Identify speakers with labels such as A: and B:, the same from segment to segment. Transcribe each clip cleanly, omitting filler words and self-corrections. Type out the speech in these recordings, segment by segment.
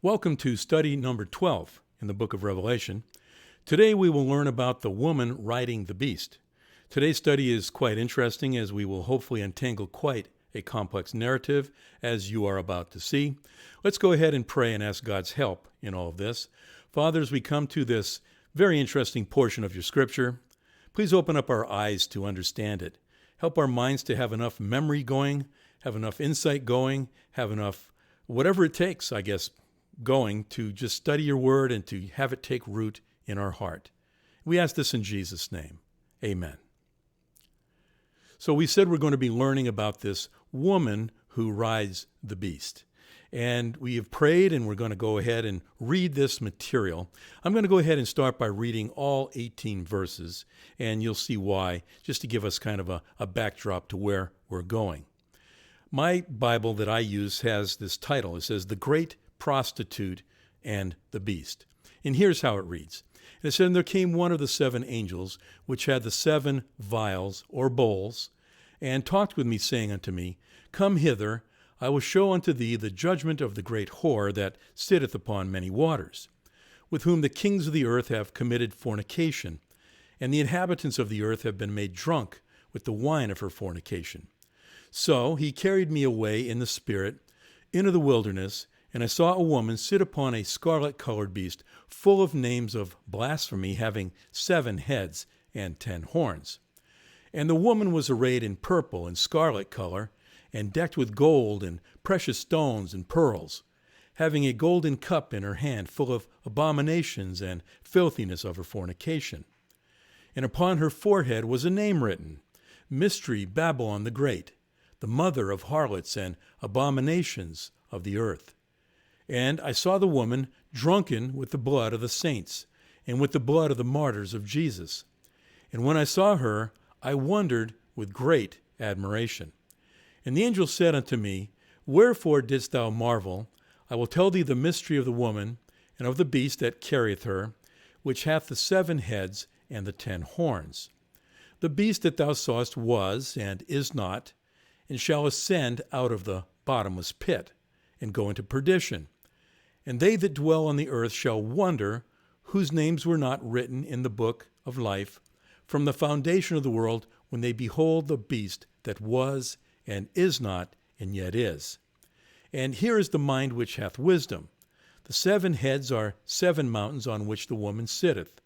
A: Welcome to study number 12 in the book of Revelation. Today we will learn about the woman riding the beast. Today's study is quite interesting as we will hopefully untangle quite a complex narrative as you are about to see. Let's go ahead and pray and ask God's help in all of this. Father, as we come to this very interesting portion of your scripture, please open up our eyes to understand it. Help our minds to have enough memory going, have enough insight going, have enough whatever it takes, I guess, going to just study your word and to have it take root in our heart. We ask this in Jesus' name. Amen. So we said we're going to be learning about this woman who rides the beast. And we have prayed and we're going to go ahead and read this material. I'm going to go ahead and start by reading all 18 verses, and you'll see why, just to give us kind of a backdrop to where we're going. My Bible that I use has this title. It says, The Great Prostitute and the Beast. And here's how it reads. And it said, And there came one of the seven angels, which had the seven vials or bowls, and talked with me, saying unto me, Come hither, I will show unto thee the judgment of the great whore that sitteth upon many waters, with whom the kings of the earth have committed fornication, and the inhabitants of the earth have been made drunk with the wine of her fornication. So he carried me away in the spirit into the wilderness, and I saw a woman sit upon a scarlet-colored beast, full of names of blasphemy, having 7 heads and 10 horns. And the woman was arrayed in purple and scarlet color, and decked with gold and precious stones and pearls, having a golden cup in her hand, full of abominations and filthiness of her fornication. And upon her forehead was a name written, Mystery Babylon the Great, the mother of harlots and abominations of the earth. And I saw the woman drunken with the blood of the saints, and with the blood of the martyrs of Jesus. And when I saw her, I wondered with great admiration. And the angel said unto me, Wherefore didst thou marvel? I will tell thee the mystery of the woman, and of the beast that carrieth her, which hath the 7 heads and the 10 horns. The beast that thou sawest was, and is not, and shall ascend out of the bottomless pit, and go into perdition. And they that dwell on the earth shall wonder, whose names were not written in the book of life from the foundation of the world, when they behold the beast that was, and is not, and yet is. And here is the mind which hath wisdom. The 7 heads are 7 mountains on which the woman sitteth.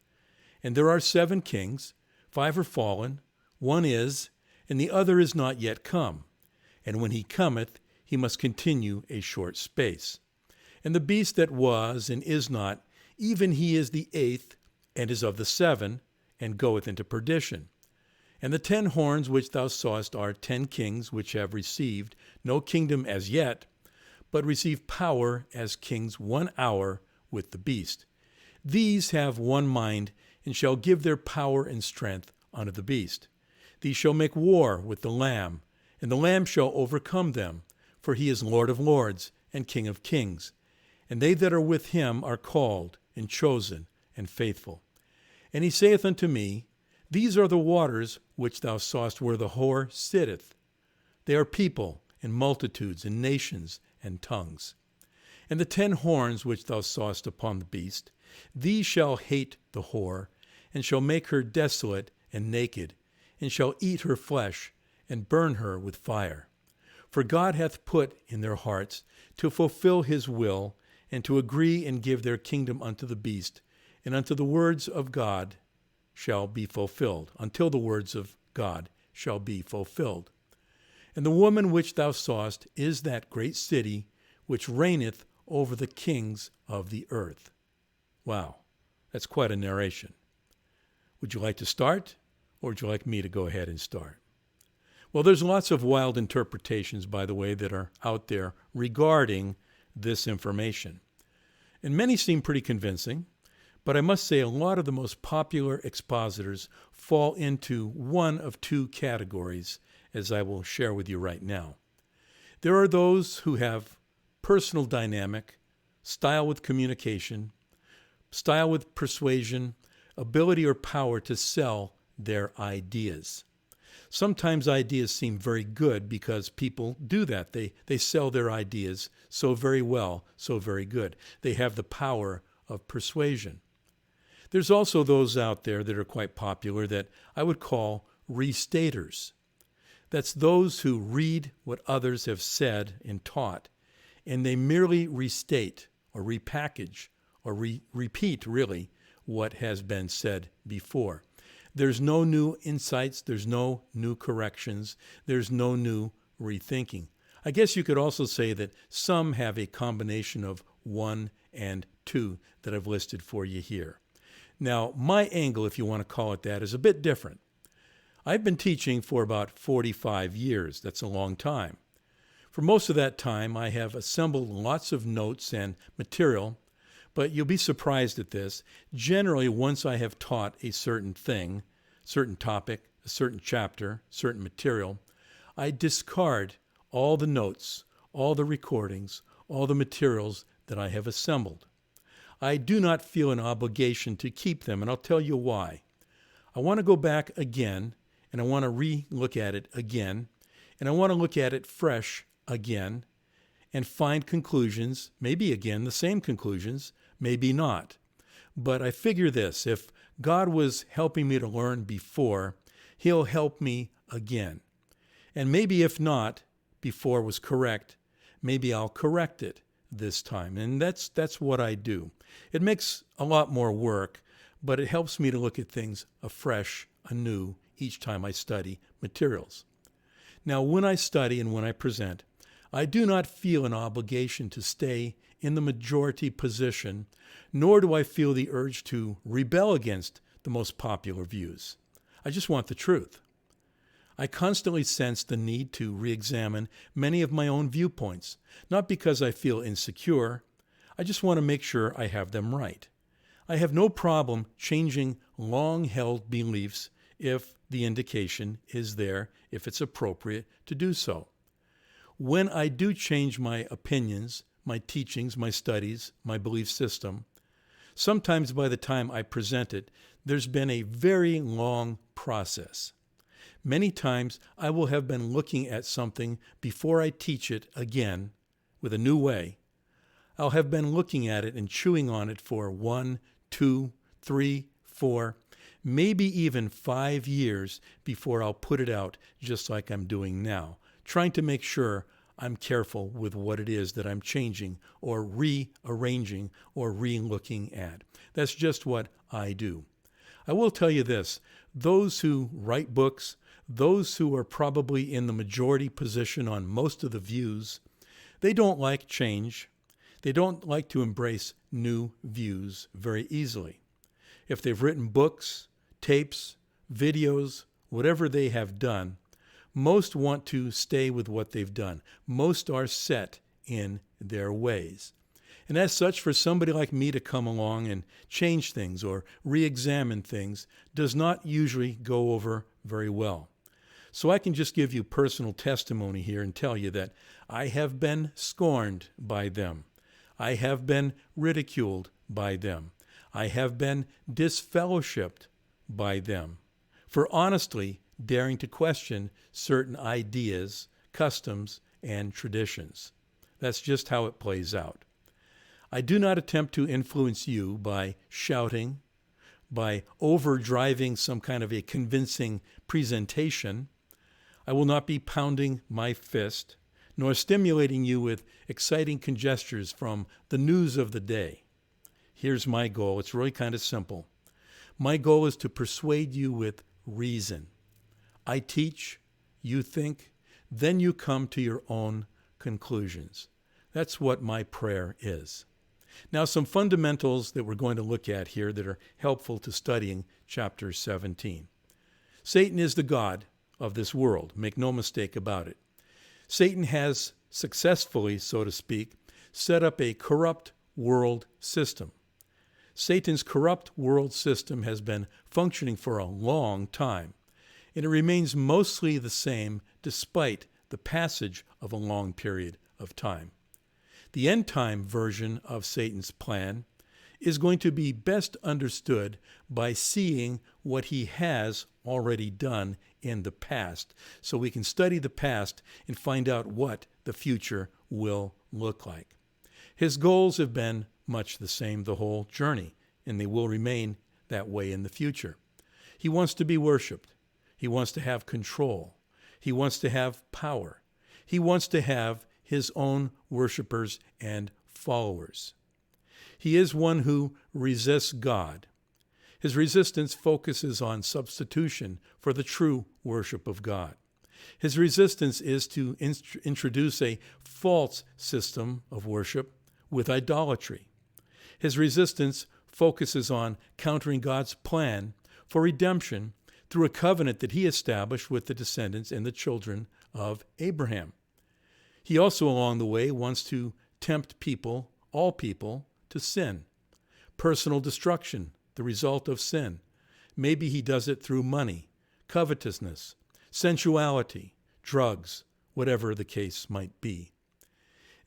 A: And there are 7 kings, 5 are fallen, 1 is, and the other is not yet come. And when he cometh, he must continue a short space. And the beast that was and is not, even he is the 8th, and is of the 7, and goeth into perdition. And the 10 horns which thou sawest are 10 kings, which have received no kingdom as yet, but receive power as kings 1 hour with the beast. These have one mind, and shall give their power and strength unto the beast. These shall make war with the Lamb, and the Lamb shall overcome them, for he is Lord of lords and King of kings. And they that are with him are called, and chosen, and faithful. And he saith unto me, These are the waters which thou sawest where the whore sitteth. They are people, and multitudes, and nations, and tongues. And the 10 horns which thou sawest upon the beast, these shall hate the whore, and shall make her desolate and naked, and shall eat her flesh, and burn her with fire. For God hath put in their hearts to fulfill his will, and to agree and give their kingdom unto the beast, and unto the words of God shall be fulfilled, until the words of God shall be fulfilled. And the woman which thou sawest is that great city which reigneth over the kings of the earth. Wow, that's quite a narration. Would you like to start, or would you like me to go ahead and start? Well, there's lots of wild interpretations, by the way, that are out there regarding this information. And many seem pretty convincing, but I must say a lot of the most popular expositors fall into one of 2 categories, as I will share with you right now. There are those who have personal dynamic, style with communication, style with persuasion, ability or power to sell their ideas. Sometimes ideas seem very good because people do that. They sell their ideas so very well, so very good. They have the power of persuasion. There's also those out there that are quite popular that I would call restaters. That's those who read what others have said and taught, and they merely restate or repackage or repeat, really, what has been said before. There's no new insights, there's no new corrections, there's no new rethinking. I guess you could also say that some have a combination of one and two that I've listed for you here. Now, my angle, if you want to call it that, is a bit different. I've been teaching for about 45 years. That's a long time. For most of that time, I have assembled lots of notes and material, but you'll be surprised at this. Generally, once I have taught a certain thing, certain topic, a certain chapter, certain material, I discard all the notes, all the recordings, all the materials that I have assembled. I do not feel an obligation to keep them, and I'll tell you why. I want to go back again, and I want to re-look at it again, and I want to look at it fresh again, and find conclusions, maybe again the same conclusions, maybe not. But I figure this, if God was helping me to learn before, He'll help me again. And maybe if not, before was correct, maybe I'll correct it this time. And that's what I do. It makes a lot more work, but it helps me to look at things afresh, anew, each time I study materials. Now, when I study and when I present, I do not feel an obligation to stay in the majority position, nor do I feel the urge to rebel against the most popular views. I just want the truth. I constantly sense the need to re-examine many of my own viewpoints, not because I feel insecure. I just want to make sure I have them right. I have no problem changing long-held beliefs if the indication is there, if it's appropriate to do so. When I do change my opinions, my teachings, my studies, my belief system, sometimes by the time I present it, there's been a very long process. Many times I will have been looking at something before I teach it again with a new way. I'll have been looking at it and chewing on it for 1, 2, 3, 4, maybe even 5 years before I'll put it out just like I'm doing now, trying to make sure I'm careful with what it is that I'm changing or rearranging or re-looking at. That's just what I do. I will tell you this, those who write books, those who are probably in the majority position on most of the views, they don't like change. They don't like to embrace new views very easily. If they've written books, tapes, videos, whatever they have done, most want to stay with what they've done. Most are set in their ways. And as such, for somebody like me to come along and change things or re-examine things does not usually go over very well. So I can just give you personal testimony here and tell you that I have been scorned by them. I have been ridiculed by them. I have been disfellowshipped by them for honestly daring to question certain ideas, customs, and traditions. That's just how it plays out. I do not attempt to influence you by shouting, by overdriving some kind of a convincing presentation. I will not be pounding my fist, nor stimulating you with exciting conjectures from the news of the day. Here's my goal. It's really kind of simple. My goal is to persuade you with reason. I teach, you think, then you come to your own conclusions. That's what my prayer is. Now, some fundamentals that we're going to look at here that are helpful to studying chapter 17. Satan is the god of this world. Make no mistake about it. Satan has successfully, so to speak, set up a corrupt world system. Satan's corrupt world system has been functioning for a long time, and it remains mostly the same despite the passage of a long period of time. The end-time version of Satan's plan is going to be best understood by seeing what he has already done in the past. So we can study the past and find out what the future will look like. His goals have been much the same the whole journey, and they will remain that way in the future. He wants to be worshiped. He wants to have control. He wants to have power. He wants to have his own worshipers and followers. He is one who resists God. His resistance focuses on substitution for the true worship of God. His resistance is to introduce a false system of worship with idolatry. His resistance focuses on countering God's plan for redemption through a covenant that he established with the descendants and the children of Abraham. He also, along the way, wants to tempt people, all people, to sin. Personal destruction, the result of sin. Maybe he does it through money, covetousness, sensuality, drugs, whatever the case might be.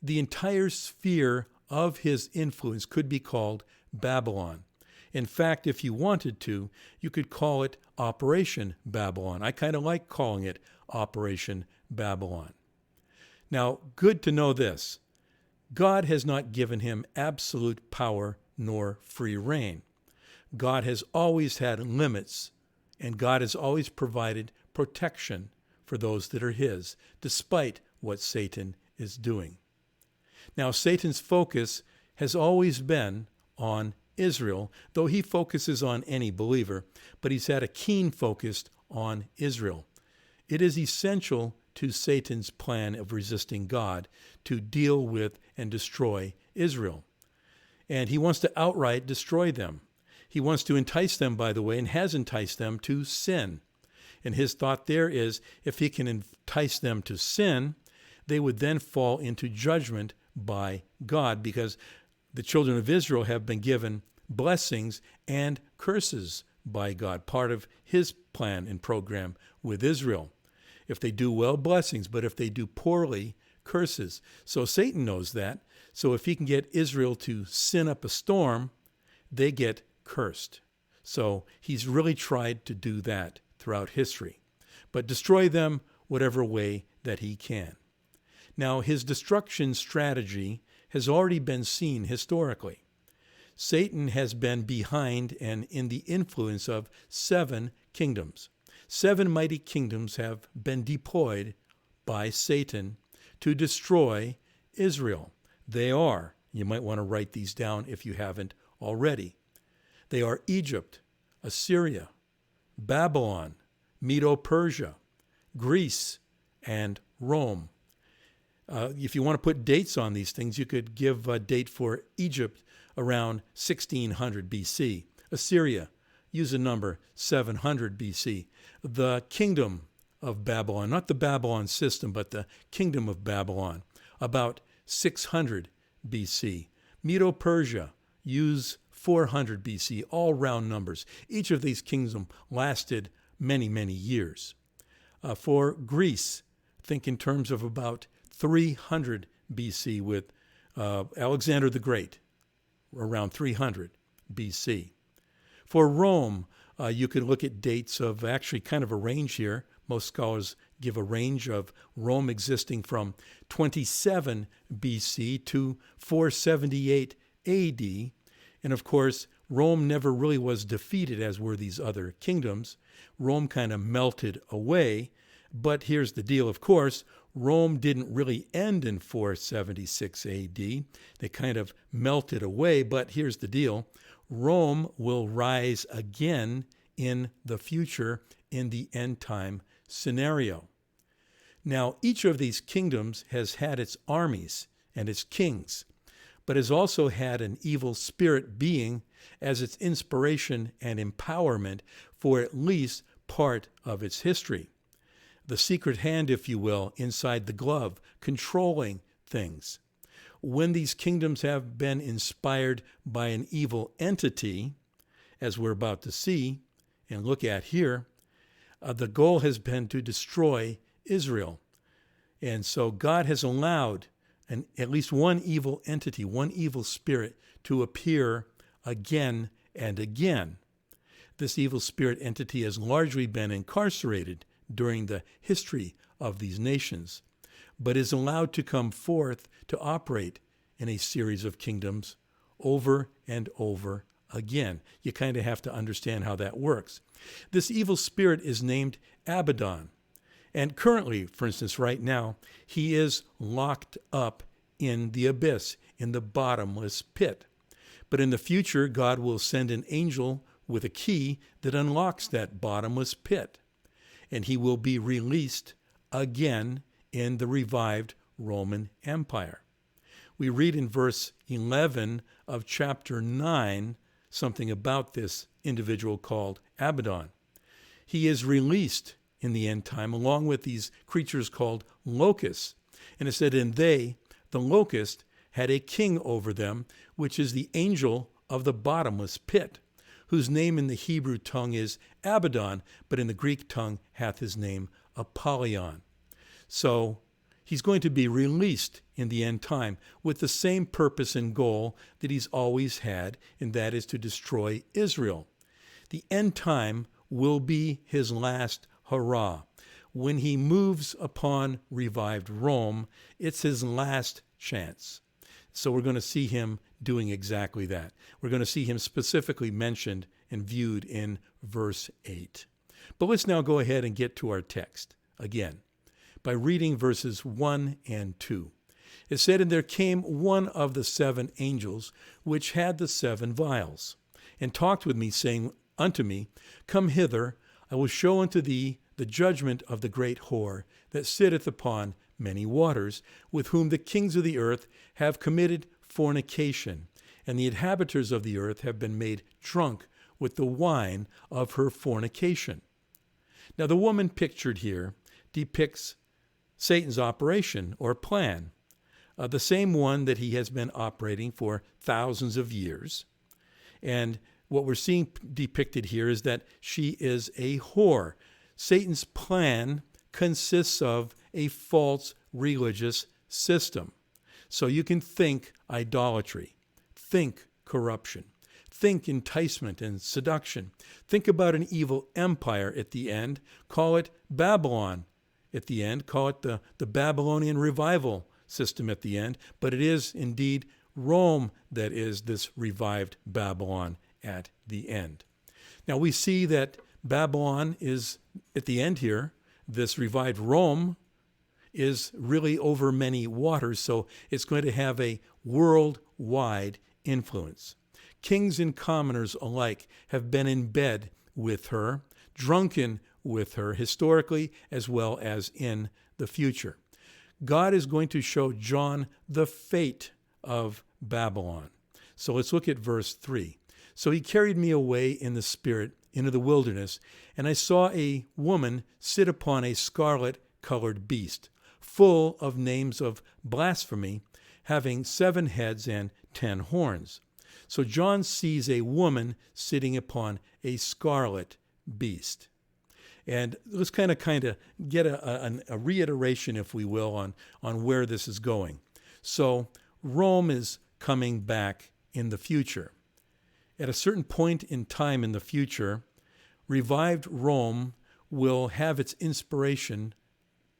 A: The entire sphere of his influence could be called Babylon. In fact, if you wanted to, you could call it Operation Babylon. I kind of like calling it Operation Babylon. Now, good to know this. God has not given him absolute power nor free rein. God has always had limits, and God has always provided protection for those that are his, despite what Satan is doing. Now, Satan's focus has always been on Israel, though he focuses on any believer, but he's had a keen focus on Israel. It is essential to Satan's plan of resisting God to deal with and destroy Israel. And he wants to outright destroy them. He wants to entice them, by the way, and has enticed them to sin. And his thought there is, if he can entice them to sin, they would then fall into judgment by God, because the children of Israel have been given blessings and curses by God, part of his plan and program with Israel. If they do well, blessings, but if they do poorly, curses. So Satan knows that. So if he can get Israel to sin up a storm, they get cursed. So he's really tried to do that throughout history, but destroy them whatever way that he can. Now, his destruction strategy has already been seen historically. Satan has been behind and in the influence of 7 kingdoms. 7 mighty kingdoms have been deployed by Satan to destroy Israel. They are, you might want to write these down if you haven't already. They are Egypt, Assyria, Babylon, Medo-Persia, Greece, and Rome. If you want to put dates on these things, you could give a date for Egypt around 1600 BC. Assyria, use a number 700 BC. The kingdom of Babylon, not the Babylon system, but the kingdom of Babylon, about 600 BC. Medo-Persia, use 400 BC, all round numbers. Each of these kingdoms lasted many, many years. For Greece, think in terms of about 300 BC with Alexander the Great, around 300 BC. For Rome, you could look at dates of actually kind of a range here. Most scholars give a range of Rome existing from 27 BC to 478 AD. And of course, Rome never really was defeated as were these other kingdoms. Rome kind of melted away. But here's the deal, of course, Rome didn't really end in 476 AD. They kind of melted away, but here's the deal. Rome will rise again in the future in the end time scenario. Now, each of these kingdoms has had its armies and its kings, but has also had an evil spirit being as its inspiration and empowerment for at least part of its history. The secret hand, if you will, inside the glove, controlling things. When these kingdoms have been inspired by an evil entity, as we're about to see and look at here, the goal has been to destroy Israel. And so God has allowed at least one evil entity, one evil spirit, to appear again and again. This evil spirit entity has largely been incarcerated during the history of these nations, but is allowed to come forth to operate in a series of kingdoms over and over again. You kind of have to understand how that works. This evil spirit is named Abaddon. And currently, for instance, right now, he is locked up in the abyss, in the bottomless pit. But in the future, God will send an angel with a key that unlocks that bottomless pit. And he will be released again in the revived Roman Empire. We read in verse 11 of chapter 9 something about this individual called Abaddon. He is released in the end time along with these creatures called locusts. And it said, and they, the locust, had a king over them, which is the angel of the bottomless pit, whose name in the Hebrew tongue is Abaddon, but in the Greek tongue hath his name Apollyon. So he's going to be released in the end time with the same purpose and goal that he's always had, and that is to destroy Israel. The end time will be his last hurrah. When he moves upon revived Rome, it's his last chance. So we're going to see him doing exactly that. We're going to see him specifically mentioned and viewed in verse 8. But let's now go ahead and get to our text again by reading verses 1 and 2. It said, and there came one of the 7 angels, which had the 7 vials, and talked with me, saying unto me, come hither, I will show unto thee the judgment of the great whore that sitteth upon many waters, with whom the kings of the earth have committed fornication, and the inhabitants of the earth have been made drunk with the wine of her fornication. Now the woman pictured here depicts Satan's operation or plan, the same one that he has been operating for thousands of years. And what we're seeing depicted here is that she is a whore. Satan's plan consists of a false religious system. So you can think idolatry, think corruption, think enticement and seduction. Think about an evil empire at the end. Call it Babylon at the end. Call it the Babylonian revival system at the end. But it is indeed Rome that is this revived Babylon at the end. Now we see that Babylon is at the end here. This revived Rome is really over many waters, so it's going to have a worldwide influence. Kings and commoners alike have been in bed with her, drunken with her, historically as well as in the future. God is going to show John the fate of Babylon. So let's look at verse 3. So he carried me away in the spirit into the wilderness, and I saw a woman sit upon a scarlet-colored beast, full of names of blasphemy, having 7 heads and 10 horns. So John sees a woman sitting upon a scarlet beast. And let's kind of get a reiteration, if we will, on where this is going. So Rome is coming back in the future. At a certain point in time in the future, revived Rome will have its inspiration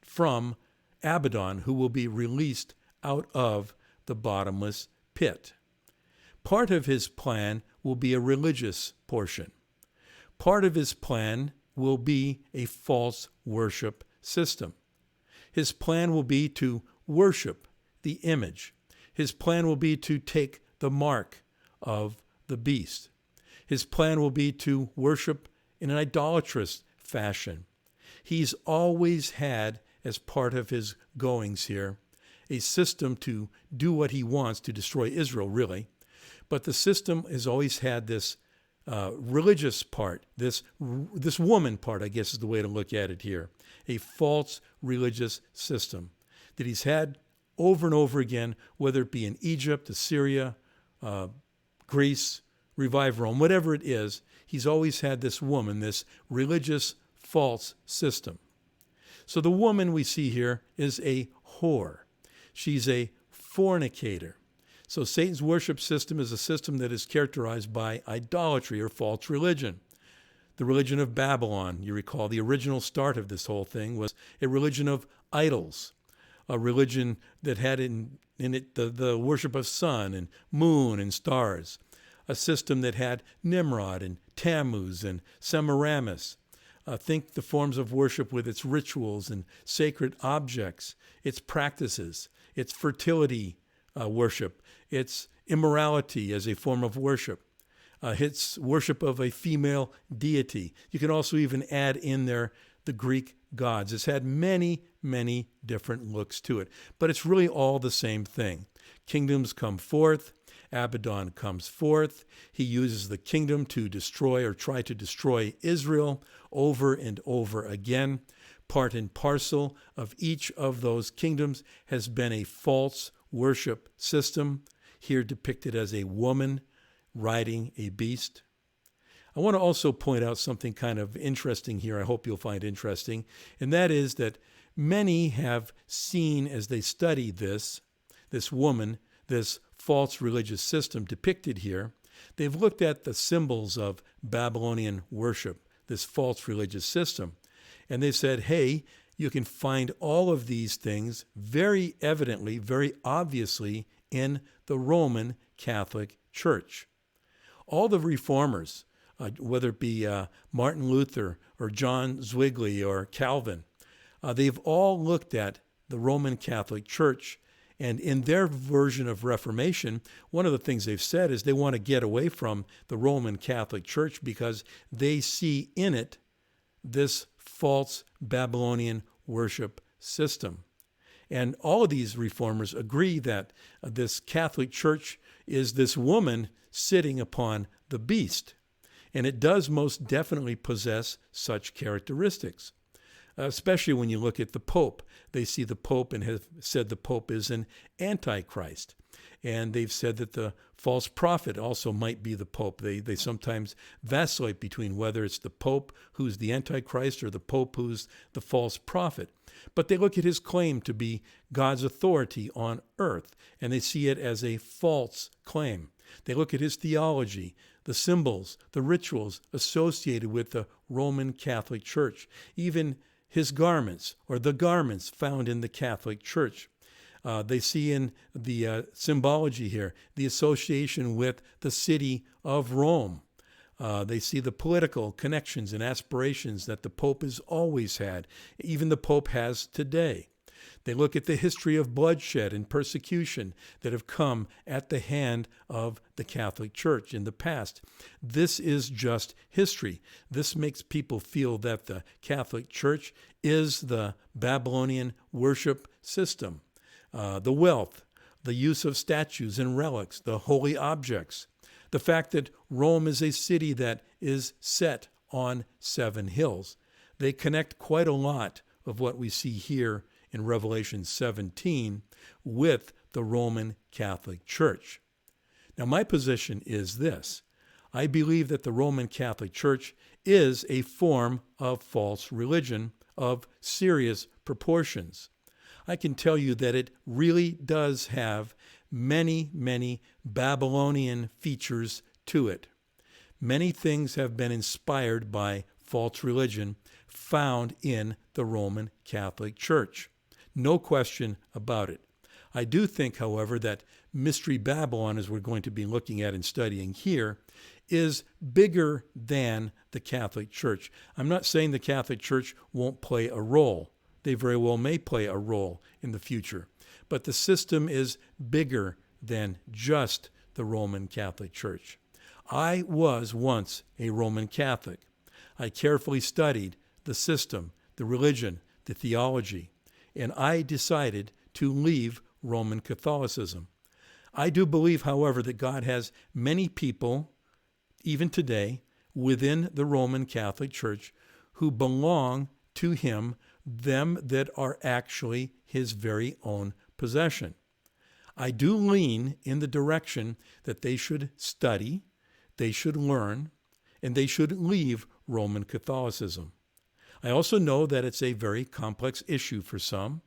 A: from Abaddon, who will be released out of the bottomless pit. Part of his plan will be a religious portion. Part of his plan will be a false worship system. His plan will be to worship the image. His plan will be to take the mark of the beast. His plan will be to worship in an idolatrous fashion. He's always had, as part of his goings here, a system to do what he wants to destroy Israel, really. But the system has always had this religious part, this woman part, I guess is the way to look at it here, a false religious system that he's had over and over again, whether it be in Egypt, Assyria, Greece, revive Rome, whatever it is, he's always had this woman, this religious false system. So the woman we see here is a whore. She's a fornicator. So Satan's worship system is a system that is characterized by idolatry or false religion. The religion of Babylon, you recall, the original start of this whole thing was a religion of idols, a religion that had in it the worship of sun and moon and stars, a system that had Nimrod and Tammuz and Semiramis. Think the forms of worship with its rituals and sacred objects, its practices, its fertility worship, its immorality as a form of worship, its worship of a female deity. You can also even add in there the Greek gods. It's had many, many different looks to it, but it's really all the same thing. Kingdoms come forth. Abaddon comes forth. He uses the kingdom to destroy or try to destroy Israel over and over again. Part and parcel of each of those kingdoms has been a false worship system, here depicted as a woman riding a beast. I want to also point out something kind of interesting here, I hope you'll find interesting, and that is that many have seen as they study this woman, this false religious system depicted here, they've looked at the symbols of Babylonian worship, this false religious system, and they've said, hey, you can find all of these things very evidently, very obviously in the Roman Catholic Church. All the reformers, whether it be Martin Luther or John Zwingli or Calvin, they've all looked at the Roman Catholic Church. And in their version of Reformation, one of the things they've said is they want to get away from the Roman Catholic Church because they see in it this false Babylonian worship system. And all of these reformers agree that this Catholic Church is this woman sitting upon the beast. And it does most definitely possess such characteristics. Especially when you look at the Pope. They see the Pope and have said the Pope is an antichrist. And they've said that the false prophet also might be the Pope. They sometimes vacillate between whether it's the Pope who's the antichrist or the Pope who's the false prophet. But they look at his claim to be God's authority on earth, and they see it as a false claim. They look at his theology, the symbols, the rituals associated with the Roman Catholic Church, even his garments, or the garments found in the Catholic Church. They see in the symbology here the association with the city of Rome. They see the political connections and aspirations that the Pope has always had, even the Pope has today. They look at the history of bloodshed and persecution that have come at the hand of the Catholic Church in the past. This is just history. This makes people feel that the Catholic Church is the Babylonian worship system. The wealth, the use of statues and relics, the holy objects, the fact that Rome is a city that is set on 7 hills. They connect quite a lot of what we see here in Revelation 17 with the Roman Catholic Church. Now, my position is this. I believe that the Roman Catholic Church is a form of false religion of serious proportions. I can tell you that it really does have many, many Babylonian features to it. Many things have been inspired by false religion found in the Roman Catholic Church. No question about it. I do think, however, that Mystery Babylon, as we're going to be looking at and studying here, is bigger than the Catholic Church. I'm not saying the Catholic Church won't play a role. They very well may play a role in the future. But the system is bigger than just the Roman Catholic Church. I was once a Roman Catholic. I carefully studied the system, the religion, the theology, and I decided to leave Roman Catholicism. I do believe, however, that God has many people, even today, within the Roman Catholic Church who belong to him, them that are actually his very own possession. I do lean in the direction that they should study, they should learn, and they should leave Roman Catholicism. I also know that it's a very complex issue for some.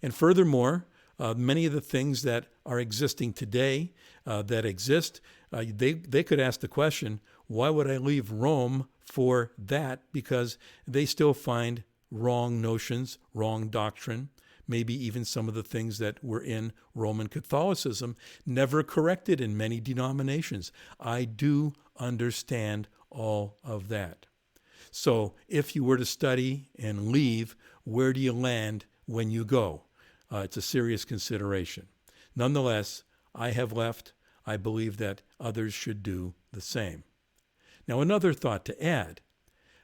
A: And furthermore, Many of the things that are existing today they could ask the question, why would I leave Rome for that? Because they still find wrong notions, wrong doctrine, maybe even some of the things that were in Roman Catholicism, never corrected in many denominations. I do understand all of that. So if you were to study and leave, where do you land when you go? It's a serious consideration. Nonetheless, I have left. I believe that others should do the same. Now, another thought to add,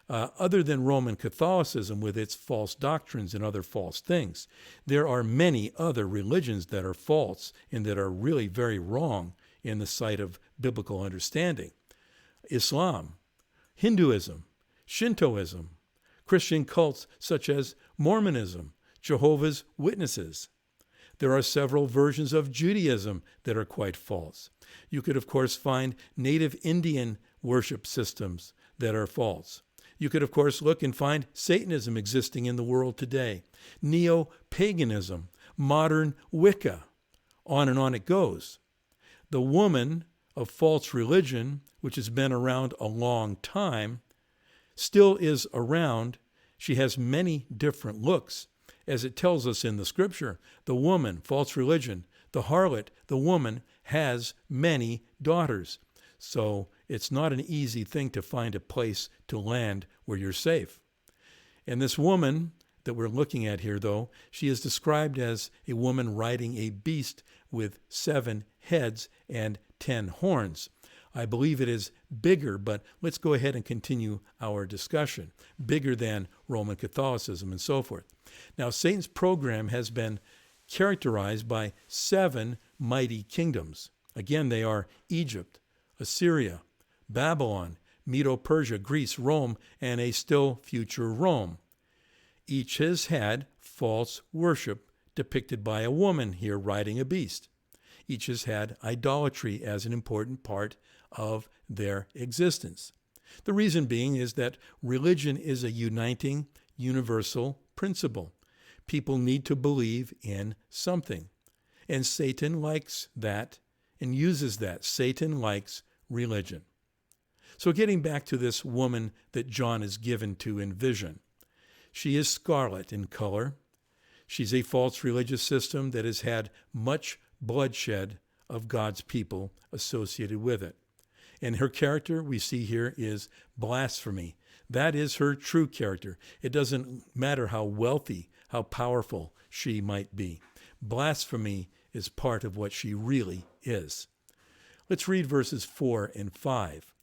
A: other than Roman Catholicism with its false doctrines and other false things, there are many other religions that are false and that are really very wrong in the sight of biblical understanding. Islam, Hinduism, Shintoism, Christian cults such as Mormonism, Jehovah's Witnesses. There are several versions of Judaism that are quite false. You could, of course, find native Indian worship systems that are false. You could, of course, look and find Satanism existing in the world today, neo-paganism, modern Wicca, on and on it goes. The woman of false religion, which has been around a long time, still is around. She has many different looks. As it tells us in the scripture, the woman, false religion, the harlot, the woman, has many daughters. So it's not an easy thing to find a place to land where you're safe. And this woman that we're looking at here, though, she is described as a woman riding a beast with 7 heads and 10 horns. I believe it is bigger, but let's go ahead and continue our discussion. Bigger than Roman Catholicism and so forth. Now, Satan's program has been characterized by 7 mighty kingdoms. Again, they are Egypt, Assyria, Babylon, Medo-Persia, Greece, Rome, and a still future Rome. Each has had false worship depicted by a woman here riding a beast. Each has had idolatry as an important part of their existence. The reason being is that religion is a uniting, universal principle. People need to believe in something. And Satan likes that and uses that. Satan likes religion. So getting back to this woman that John is given to in vision, she is scarlet in color. She's a false religious system that has had much bloodshed of God's people associated with it. And her character we see here is blasphemy. That is her true character. It doesn't matter how wealthy, how powerful she might be. Blasphemy is part of what she really is. Let's read verses 4 and 5.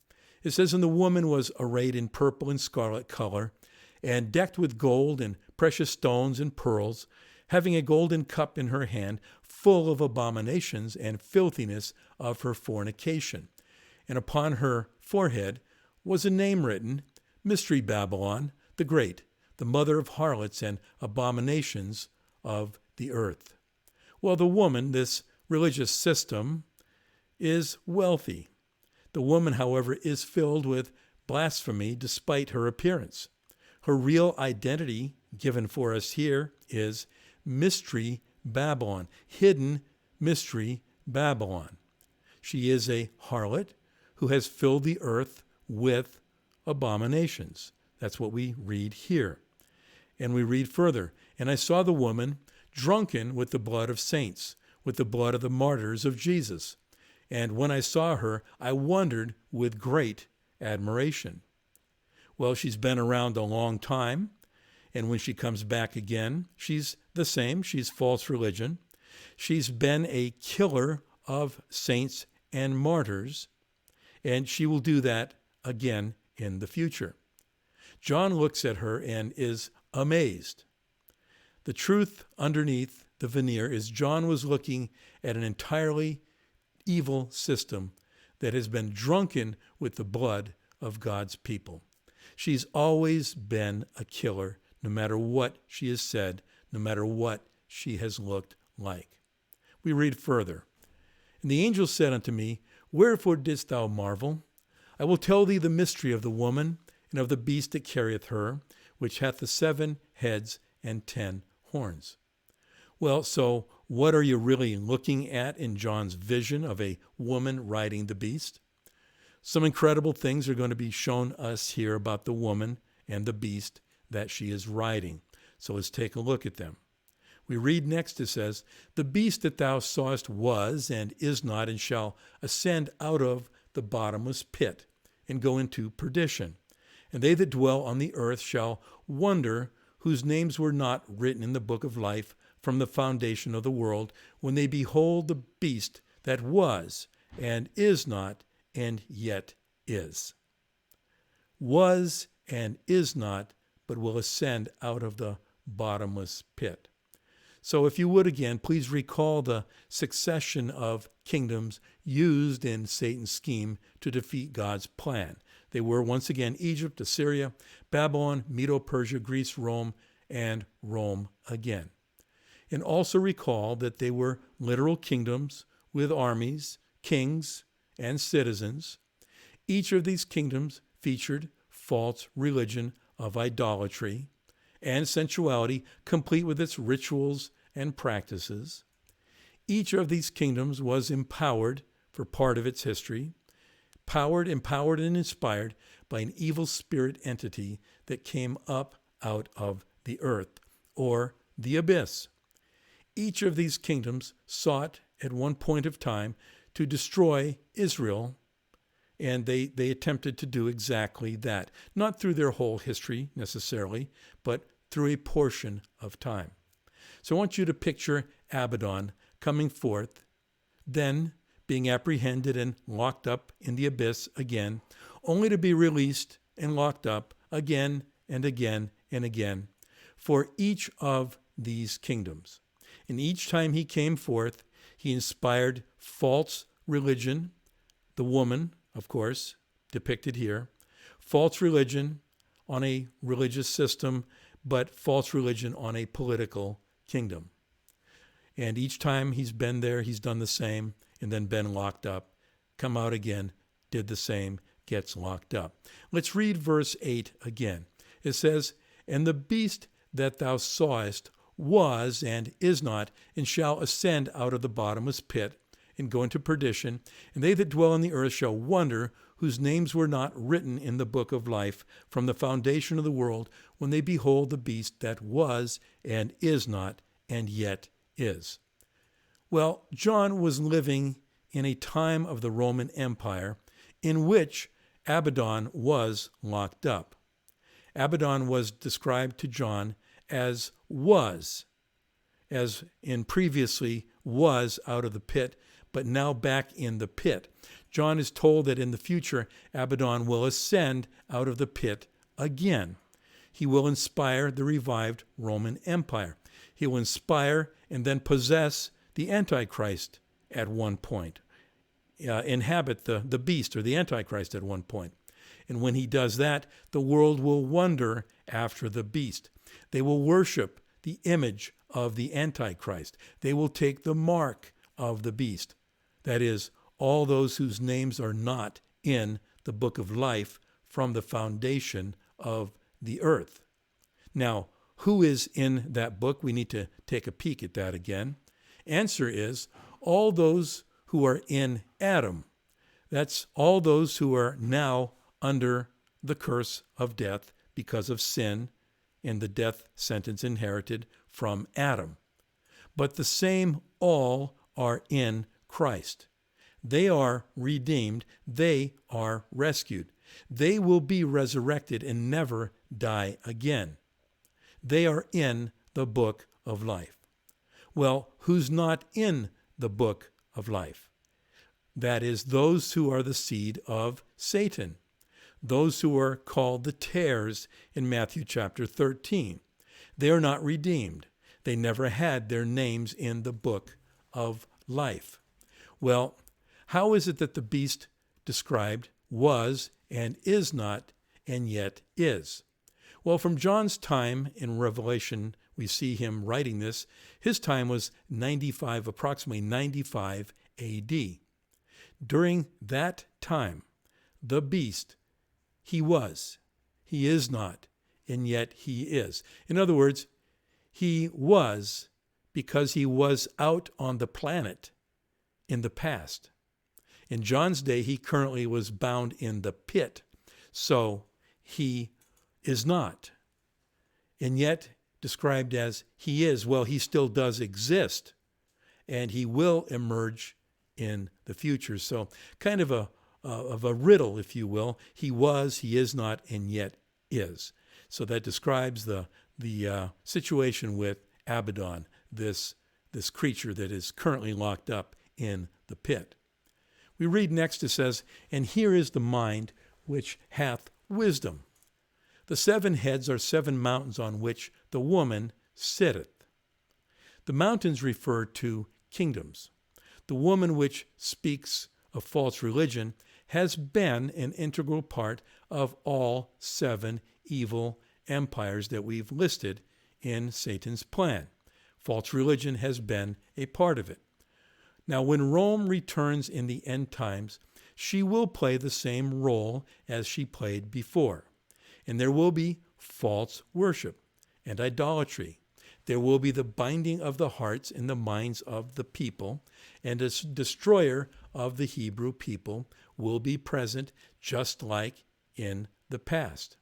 A: It says, "And the woman was arrayed in purple and scarlet color, and decked with gold and precious stones and pearls, having a golden cup in her hand, full of abominations and filthiness of her fornication. And upon her forehead was a name written, Mystery Babylon the Great, the mother of harlots and abominations of the earth." Well, the woman, this religious system, is wealthy. The woman, however, is filled with blasphemy despite her appearance. Her real identity, given for us here, is Mystery Babylon, hidden Mystery Babylon. She is a harlot who has filled the earth with abominations. That's what we read here. And we read further, "And I saw the woman drunken with the blood of saints, with the blood of the martyrs of Jesus. And when I saw her, I wondered with great admiration." Well, she's been around a long time, and when she comes back again, she's the same. She's false religion. She's been a killer of saints and martyrs, and she will do that again in the future. John looks at her and is amazed. The truth underneath the veneer is John was looking at an entirely evil system that has been drunken with the blood of God's people. She's always been a killer, no matter what she has said, no matter what she has looked like. We read further. "And the angel said unto me, Wherefore didst thou marvel? I will tell thee the mystery of the woman and of the beast that carrieth her, which hath the 7 heads and 10 horns." Well, so what are you really looking at in John's vision of a woman riding the beast? Some incredible things are going to be shown us here about the woman and the beast that she is riding. So let's take a look at them. We read next, it says, "The beast that thou sawest was and is not, and shall ascend out of the bottomless pit, and go into perdition. And they that dwell on the earth shall wonder, whose names were not written in the book of life from the foundation of the world, when they behold the beast that was and is not, and yet is." Was and is not, but will ascend out of the bottomless pit. So if you would again, please recall the succession of kingdoms used in Satan's scheme to defeat God's plan. They were once again Egypt, Assyria, Babylon, Medo-Persia, Greece, Rome, and Rome again. And also recall that they were literal kingdoms with armies, kings, and citizens. Each of these kingdoms featured false religion of idolatry and sensuality, complete with its rituals and practices. Each of these kingdoms was empowered for part of its history, empowered, and inspired by an evil spirit entity that came up out of the earth, or the abyss. Each of these kingdoms sought at one point of time to destroy Israel, and they attempted to do exactly that, not through their whole history necessarily, but through a portion of time. So I want you to picture Abaddon coming forth, then being apprehended and locked up in the abyss again, only to be released and locked up again and again and again for each of these kingdoms. And each time he came forth, he inspired false religion, the woman, of course, depicted here, false religion on a religious system, but false religion on a political kingdom. And each time he's been there, he's done the same, and then been locked up, come out again, did the same, gets locked up. Let's read verse 8 again. It says, "And the beast that thou sawest was and is not, and shall ascend out of the bottomless pit, and go into perdition. And they that dwell on the earth shall wonder, whose names were not written in the book of life from the foundation of the world, when they behold the beast that was and is not, and yet is." Well, John was living in a time of the Roman Empire in which Abaddon was locked up. Abaddon was described to John as was, as in previously was out of the pit, but now back in the pit. John is told that in the future, Abaddon will ascend out of the pit again. He will inspire the revived Roman Empire. He will inspire and then possess the Antichrist at one point, inhabit the beast or the Antichrist at one point. And when he does that, the world will wonder after the beast. They will worship the image of the Antichrist. They will take the mark of the beast. That is, all those whose names are not in the book of life from the foundation of the earth. Now, who is in that book? We need to take a peek at that again. Answer is all those who are in Adam. That's all those who are now under the curse of death because of sin and the death sentence inherited from Adam. But the same all are in Christ. They are redeemed. They are rescued. They will be resurrected and never die again. They are in the book of life. Well, who's not in the book of life? That is, those who are the seed of Satan, those who are called the tares in Matthew chapter 13. They are not redeemed. They never had their names in the book of life. Well, how is it that the beast described was and is not and yet is? Well, from John's time in Revelation, we see him writing this. His time was approximately 95 AD. During that time, the beast, he was, he is not, and yet he is. In other words, he was because he was out on the planet in the past. In John's day, he currently was bound in the pit, so he is not. And yet, described as he is, well, he still does exist, and he will emerge in the future. So kind of a riddle, if you will. He was, he is not, and yet is. So that describes the situation with Abaddon, this creature that is currently locked up in the pit. We read next, it says, "And here is the mind which hath wisdom. The 7 heads are 7 mountains on which the woman sitteth." The mountains refer to kingdoms. The woman which speaks of false religion has been an integral part of all 7 evil empires that we've listed in Satan's plan. False religion has been a part of it. Now, when Rome returns in the end times, she will play the same role as she played before. And there will be false worship and idolatry. There will be the binding of the hearts and the minds of the people, and a destroyer of the Hebrew people will be present just like in the past.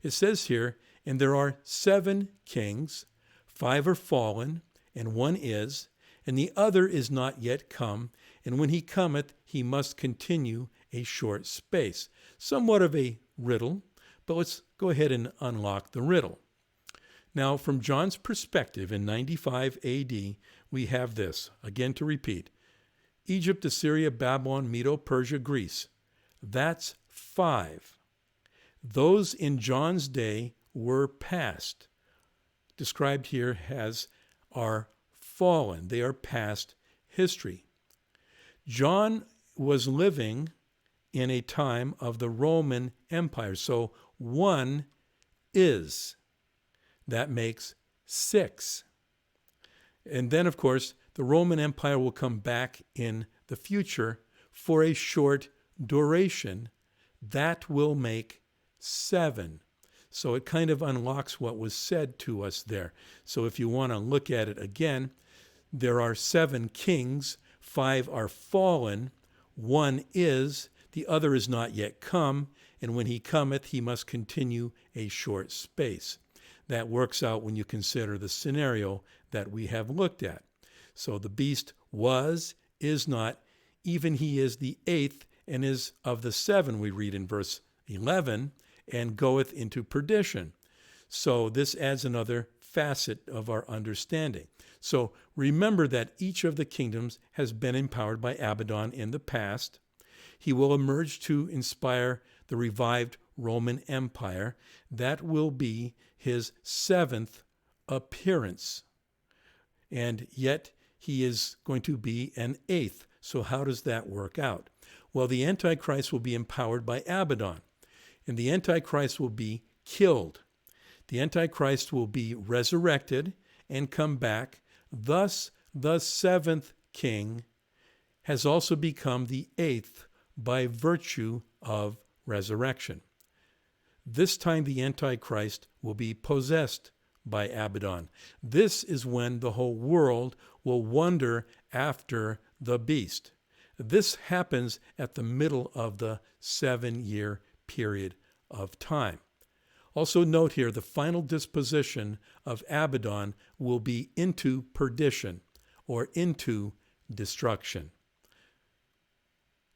A: It says here, "And there are 7 kings, 5 are fallen, and 1 is, and the other is not yet come, and when he cometh, he must continue a short space." Somewhat of a riddle, but let's go ahead and unlock the riddle. Now, from John's perspective in 95 AD, we have this, again to repeat: Egypt, Assyria, Babylon, Medo, Persia, Greece. That's 5. Those in John's day were past. Described here as are fallen. They are past history. John was living in a time of the Roman Empire. So 1 is. That makes 6. And then, of course, the Roman Empire will come back in the future for a short duration. That will make 7. So it kind of unlocks what was said to us there. So if you want to look at it again, there are 7 kings, 5 are fallen, 1 is, the other is not yet come, and when he cometh, he must continue a short space. That works out when you consider the scenario that we have looked at. So the beast was, is not, even he is the 8th, and is of the 7, we read in verse 11, and goeth into perdition. So this adds another facet of our understanding. So remember that each of the kingdoms has been empowered by Abaddon in the past. He will emerge to inspire the revived Roman Empire. That will be his 7th appearance. And yet he is going to be an 8th. So how does that work out? Well, the Antichrist will be empowered by Abaddon, and the Antichrist will be killed. The Antichrist will be resurrected and come back. Thus, the 7th king has also become the 8th by virtue of resurrection. This time the Antichrist will be possessed by Abaddon. This is when the whole world will wonder after the beast. This happens at the middle of the 7-year period of time. Also note here, the final disposition of Abaddon will be into perdition or into destruction.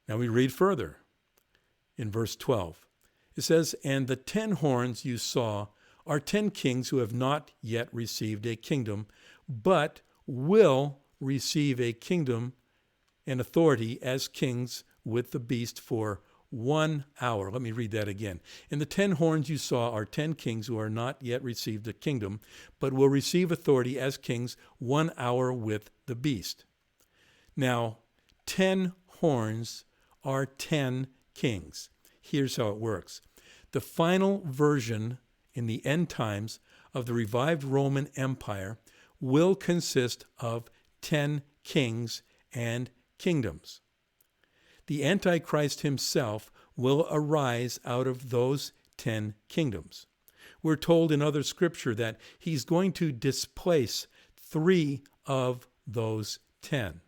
A: Now we read further in verse 12. It says, "And the 10 horns you saw are 10 kings who have not yet received a kingdom, but will receive a kingdom and authority as kings with the beast for 1 hour." Let me read that again. "And the 10 horns you saw are 10 kings who are not yet received a kingdom, but will receive authority as kings 1 hour with the beast." Now, 10 horns are 10 kings. Here's how it works. The final version in the end times of the revived Roman Empire will consist of 10 kings and kingdoms. The Antichrist himself will arise out of those 10 kingdoms. We're told in other scripture that he's going to displace 3 of those 10.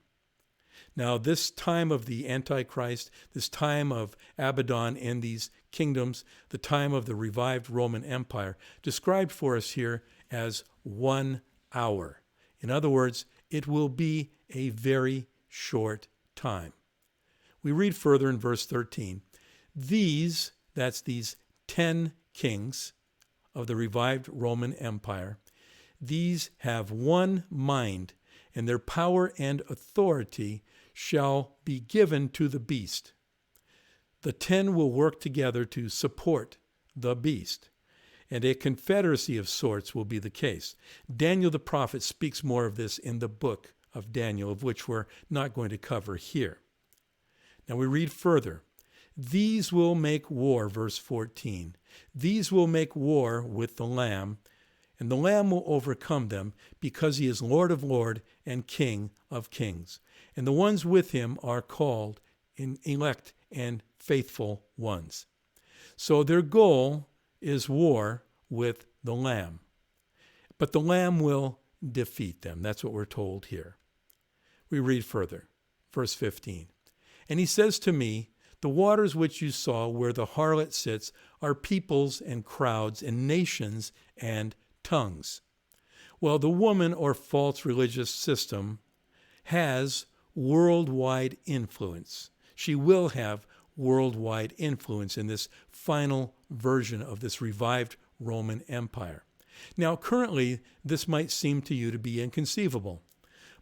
A: Now, this time of the Antichrist, this time of Abaddon and these kingdoms, the time of the revived Roman Empire, described for us here as 1 hour. In other words, it will be a very short time. We read further in verse 13, these 10 kings of the revived Roman Empire, these have one mind, and their power and authority shall be given to the beast. The 10 will work together to support the beast, and a confederacy of sorts will be the case. Daniel the prophet speaks more of this in the book of Daniel, of which we're not going to cover here. Now we read further. These will make war, verse 14. These will make war with the Lamb, and the Lamb will overcome them, because he is Lord of lords and King of kings. And the ones with him are called elect and faithful ones. So their goal is war with the Lamb. But the Lamb will defeat them. That's what we're told here. We read further, verse 15. And he says to me, the waters which you saw where the harlot sits are peoples and crowds and nations and tongues. Well, the woman or false religious system has worldwide influence. She will have worldwide influence in this final version of this revived Roman Empire. Now, currently, this might seem to you to be inconceivable,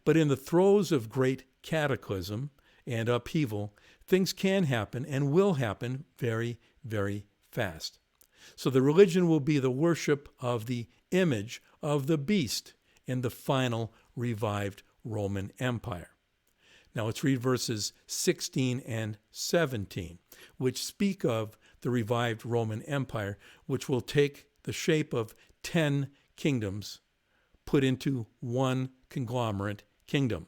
A: but in the throes of great cataclysm and upheaval, things can happen and will happen very, very fast. So the religion will be the worship of the image of the beast in the final revived Roman Empire. Now let's read verses 16 and 17, which speak of the revived Roman Empire, which will take the shape of 10 kingdoms put into one conglomerate kingdom.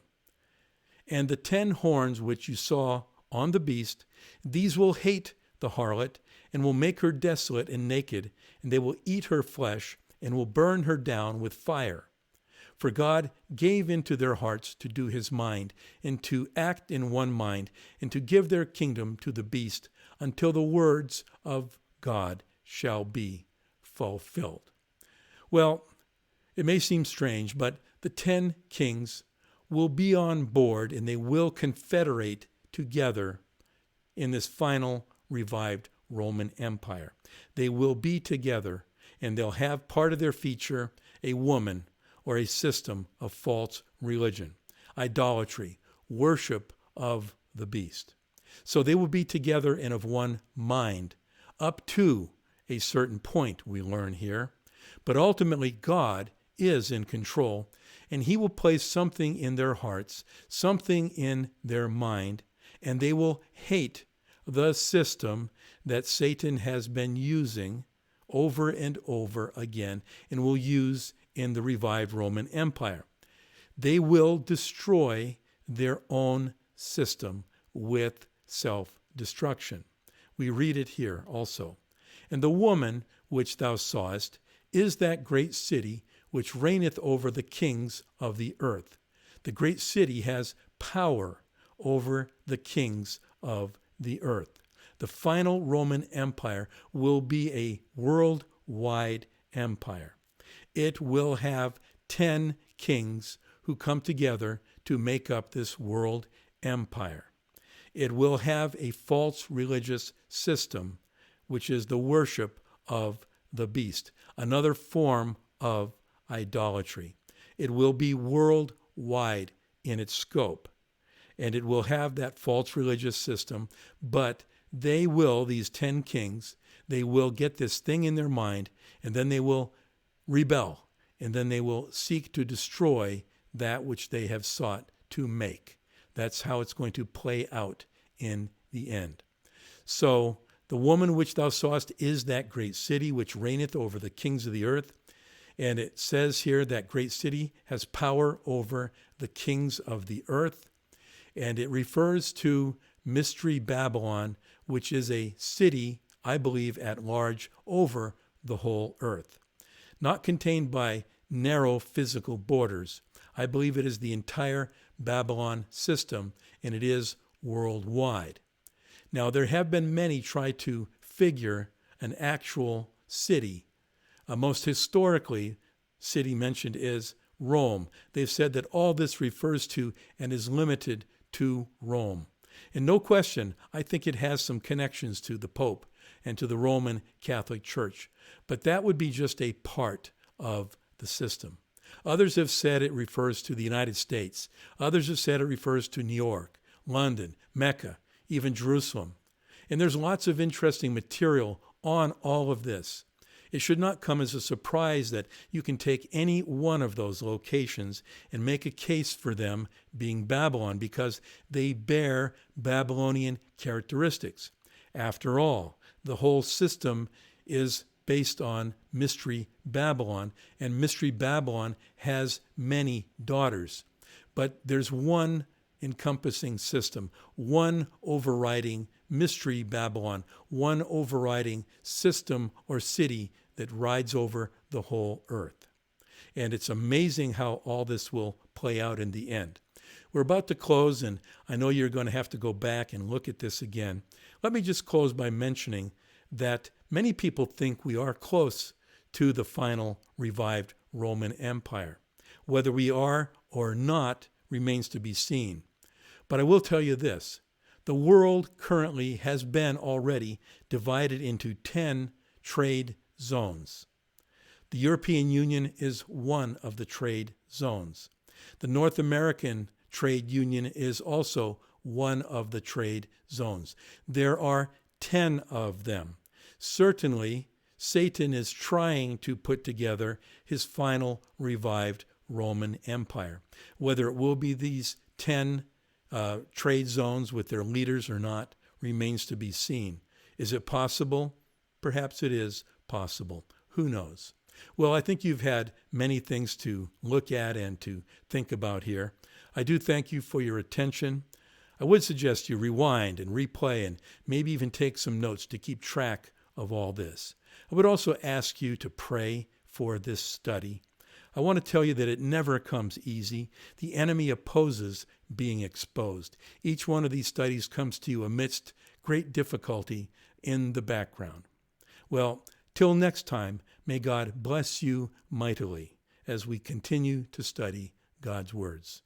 A: And the 10 horns which you saw on the beast, these will hate the harlot and will make her desolate and naked, and they will eat her flesh and will burn her down with fire. For God gave into their hearts to do his mind, and to act in one mind, and to give their kingdom to the beast, until the words of God shall be fulfilled. Well, it may seem strange, but the 10 kings will be on board, and they will confederate together in this final revived Roman Empire. They will be together, and they'll have part of their feature a woman or a system of false religion, idolatry, worship of the beast. So they will be together and of one mind up to a certain point, we learn here. But ultimately, God is in control, and he will place something in their hearts, something in their mind, and they will hate the system that Satan has been using over and over again and will use in the revived Roman Empire. They will destroy their own system with self-destruction. We read it here also. And the woman which thou sawest is that great city which reigneth over the kings of the earth. The great city has power over the kings of the earth. The final Roman Empire will be a worldwide empire. It will have 10 kings who come together to make up this world empire. It will have a false religious system, which is the worship of the beast, another form of idolatry. It will be worldwide in its scope, and it will have that false religious system, but they will, these 10 kings, they will get this thing in their mind, and then they will rebel, and then they will seek to destroy that which they have sought to make. That's how it's going to play out in the end. So the woman which thou sawest is that great city which reigneth over the kings of the earth. And it says here that great city has power over the kings of the earth. And it refers to Mystery Babylon, which is a city, I believe, at large over the whole earth. Not contained by narrow physical borders. I believe it is the entire Babylon system, and it is worldwide. Now, there have been many try to figure an actual city. Most historically, city mentioned is Rome. They've said that all this refers to and is limited to Rome. And no question, I think it has some connections to the Pope and to the Roman Catholic Church. But that would be just a part of the system. Others have said it refers to the United States. Others have said it refers to New York, London, Mecca, even Jerusalem. And there's lots of interesting material on all of this. It should not come as a surprise that you can take any one of those locations and make a case for them being Babylon because they bear Babylonian characteristics. After all, the whole system is based on Mystery Babylon, and Mystery Babylon has many daughters. But there's one encompassing system, one overriding Mystery Babylon, one overriding system or city that rides over the whole earth. And it's amazing how all this will play out in the end. We're about to close, and I know you're going to have to go back and look at this again. Let me just close by mentioning that many people think we are close to the final revived Roman Empire. Whether we are or not remains to be seen. But I will tell you this. The world currently has been already divided into 10 trade zones. The European Union is one of the trade zones. The North American Trade Union is also one of the trade zones. There are 10 of them. Certainly, Satan is trying to put together his final revived Roman Empire. Whether it will be these 10 trade zones with their leaders or not remains to be seen. Is it possible? Perhaps it is possible. Who knows? Well, I think you've had many things to look at and to think about here. I do thank you for your attention. I would suggest you rewind and replay and maybe even take some notes to keep track of all this. I would also ask you to pray for this study. I want to tell you that it never comes easy. The enemy opposes being exposed. Each one of these studies comes to you amidst great difficulty in the background. Well, till next time, may God bless you mightily as we continue to study God's words.